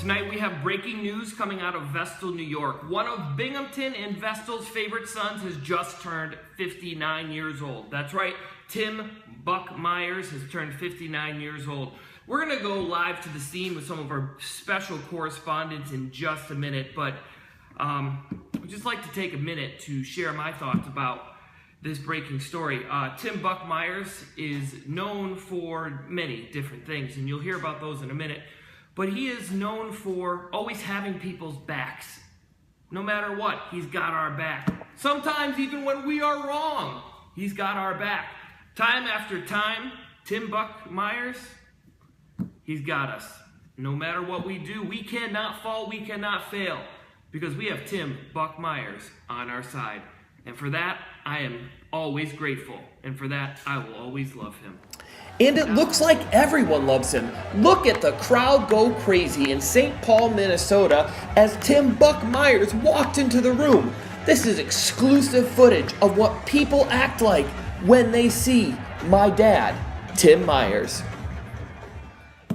Tonight we have breaking news coming out of Vestal, New York. One of Binghamton and Vestal's favorite sons has just turned 59 years old. That's right, Tim Buck Myers has turned 59 years old. We're going to go live to the scene with some of our special correspondents in just a minute, but I'd just like to take a minute to share my thoughts about this breaking story. Tim Buck Myers is known for many different things, and you'll hear about those in a minute. But he is known for always having people's backs. No matter what, he's got our back. Sometimes even when we are wrong, he's got our back. Time after time, Tim Buck Myers, he's got us. No matter what we do, we cannot fall, we cannot fail, because we have Tim Buck Myers on our side. And for that, I am always grateful. And for that, I will always love him. And it looks like everyone loves him. Look at the crowd go crazy in St. Paul, Minnesota as Tim Buck Myers walked into the room. This is exclusive footage of what people act like when they see my dad, Tim Myers.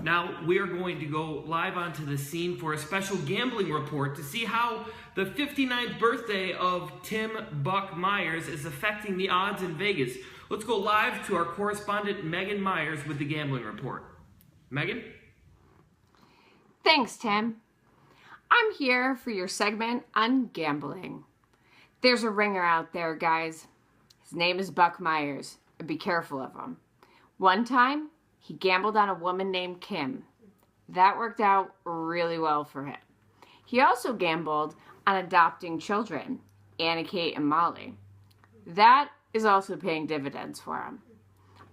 Now we are going to go live onto the scene for a special gambling report to see how the 59th birthday of Tim Buck Myers is affecting the odds in Vegas. Let's go live to our correspondent Megan Myers with the gambling report. Megan? Thanks, Tim. I'm here for your segment on gambling. There's a ringer out there, guys. His name is Buck Myers, and be careful of him. One time, he gambled on a woman named Kim. That worked out really well for him. He also gambled on adopting children, Anna Kate and Molly. That is also paying dividends for him.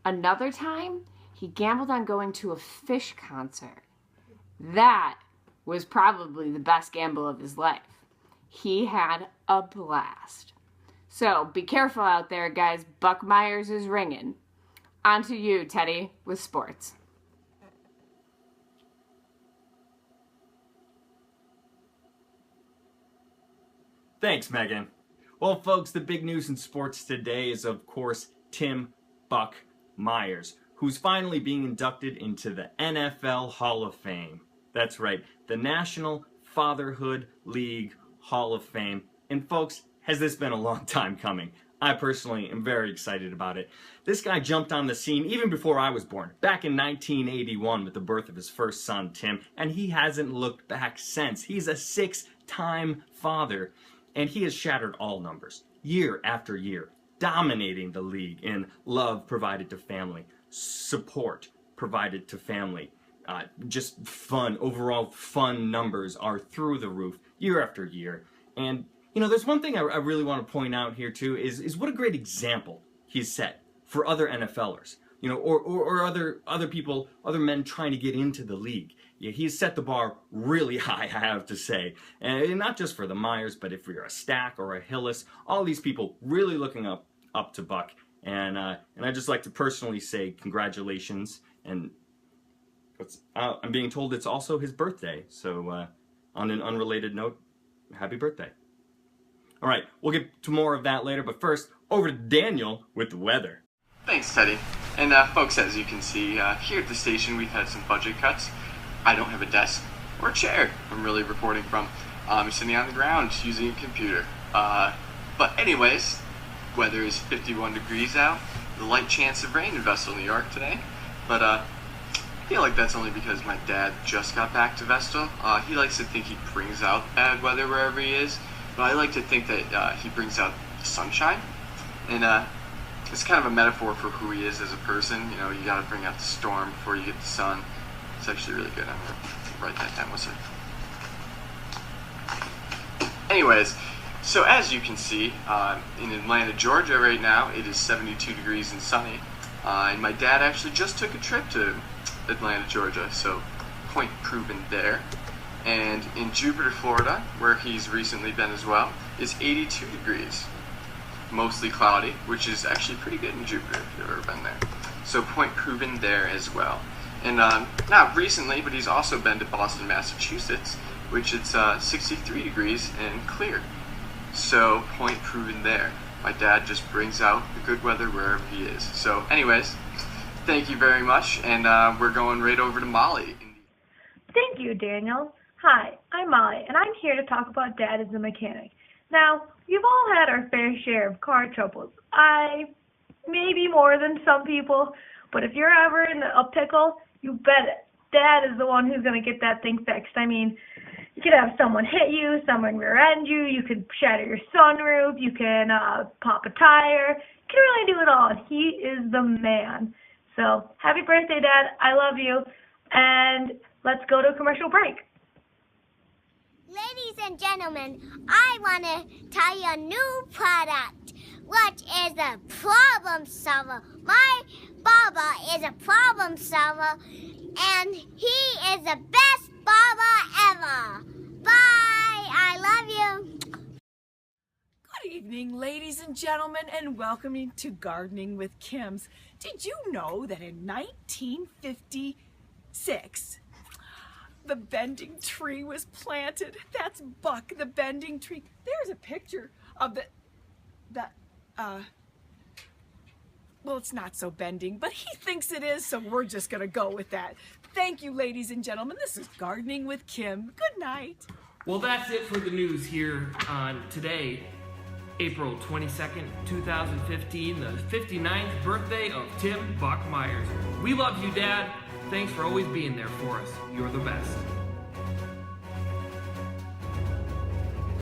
Another time, he gambled on going to a Phish concert. That was probably the best gamble of his life. He had a blast. So be careful out there, guys. Buck Myers is ringing. On to you, Teddy, with sports. Thanks, Megan. Well, folks, the big news in sports today is, of course, Tim Buck Myers, who's finally being inducted into the NFL Hall of Fame. That's right, the National Fatherhood League Hall of Fame. And folks, has this been a long time coming? I personally am very excited about it. This guy jumped on the scene even before I was born, back in 1981 with the birth of his first son, Tim, and he hasn't looked back since. He's a 6-time father, and he has shattered all numbers, year after year, dominating the league in love provided to family, support provided to family, just fun, overall fun numbers are through the roof year after year. And you know, there's one thing I really want to point out here too, is what a great example he's set for other NFLers, you know, or other people, other men trying to get into the league. Yeah, he's set the bar really high, I have to say, and not just for the Myers, but if you're a Stack or a Hillis, all these people really looking up to Buck, and I just like to personally say congratulations, and I'm being told it's also his birthday, so on an unrelated note, happy birthday. All right, we'll get to more of that later, but first, over to Daniel with the weather. Thanks, Teddy. And folks, as you can see, here at the station, we've had some budget cuts. I don't have a desk or a chair I'm really reporting from. I'm sitting on the ground using a computer. But anyways, weather is 51 degrees out. The light chance of rain in Vestal, New York today. But I feel like that's only because my dad just got back to Vestal. He likes to think he brings out bad weather wherever he is. But I like to think that he brings out the sunshine. And it's kind of a metaphor for who he is as a person. You know, you gotta bring out the storm before you get the sun. It's actually really good. I'm gonna write that down. What's it? Anyways, so as you can see, in Atlanta, Georgia right now, it is 72 degrees and sunny. And my dad actually just took a trip to Atlanta, Georgia, so point proven there. And in Jupiter, Florida, where he's recently been as well, is 82 degrees. Mostly cloudy, which is actually pretty good in Jupiter if you've ever been there. So point proven there as well. And not recently, but he's also been to Boston, Massachusetts, which it's 63 degrees and clear. So point proven there. My dad just brings out the good weather wherever he is. So anyways, thank you very much, and we're going right over to Molly. Thank you, Daniel. Hi, I'm Molly, and I'm here to talk about Dad as a mechanic. Now, we've all had our fair share of car troubles. Maybe more than some people, but if you're ever in a pickle, you bet Dad is the one who's going to get that thing fixed. I mean, you could have someone hit you, someone rear-end you, you could shatter your sunroof, you can pop a tire. You can really do it all, and he is the man. So, happy birthday, Dad. I love you, and let's go to a commercial break. Ladies and gentlemen, I want to tell you a new product, which is a problem solver. My Baba is a problem solver, and he is the best Baba ever. Bye! I love you. Good evening, ladies and gentlemen, and welcome to Gardening with Kim's. Did you know that in 1956, the bending tree was planted? That's Buck, the bending tree. There's a picture of well, it's not so bending, but he thinks it is, so we're just going to go with that. Thank you, ladies and gentlemen. This is Gardening with Kim. Good night. Well, that's it for the news here on today, April 22nd, 2015, the 59th birthday of Tim Buck Myers. We love you, Dad. Thanks for always being there for us. You're the best.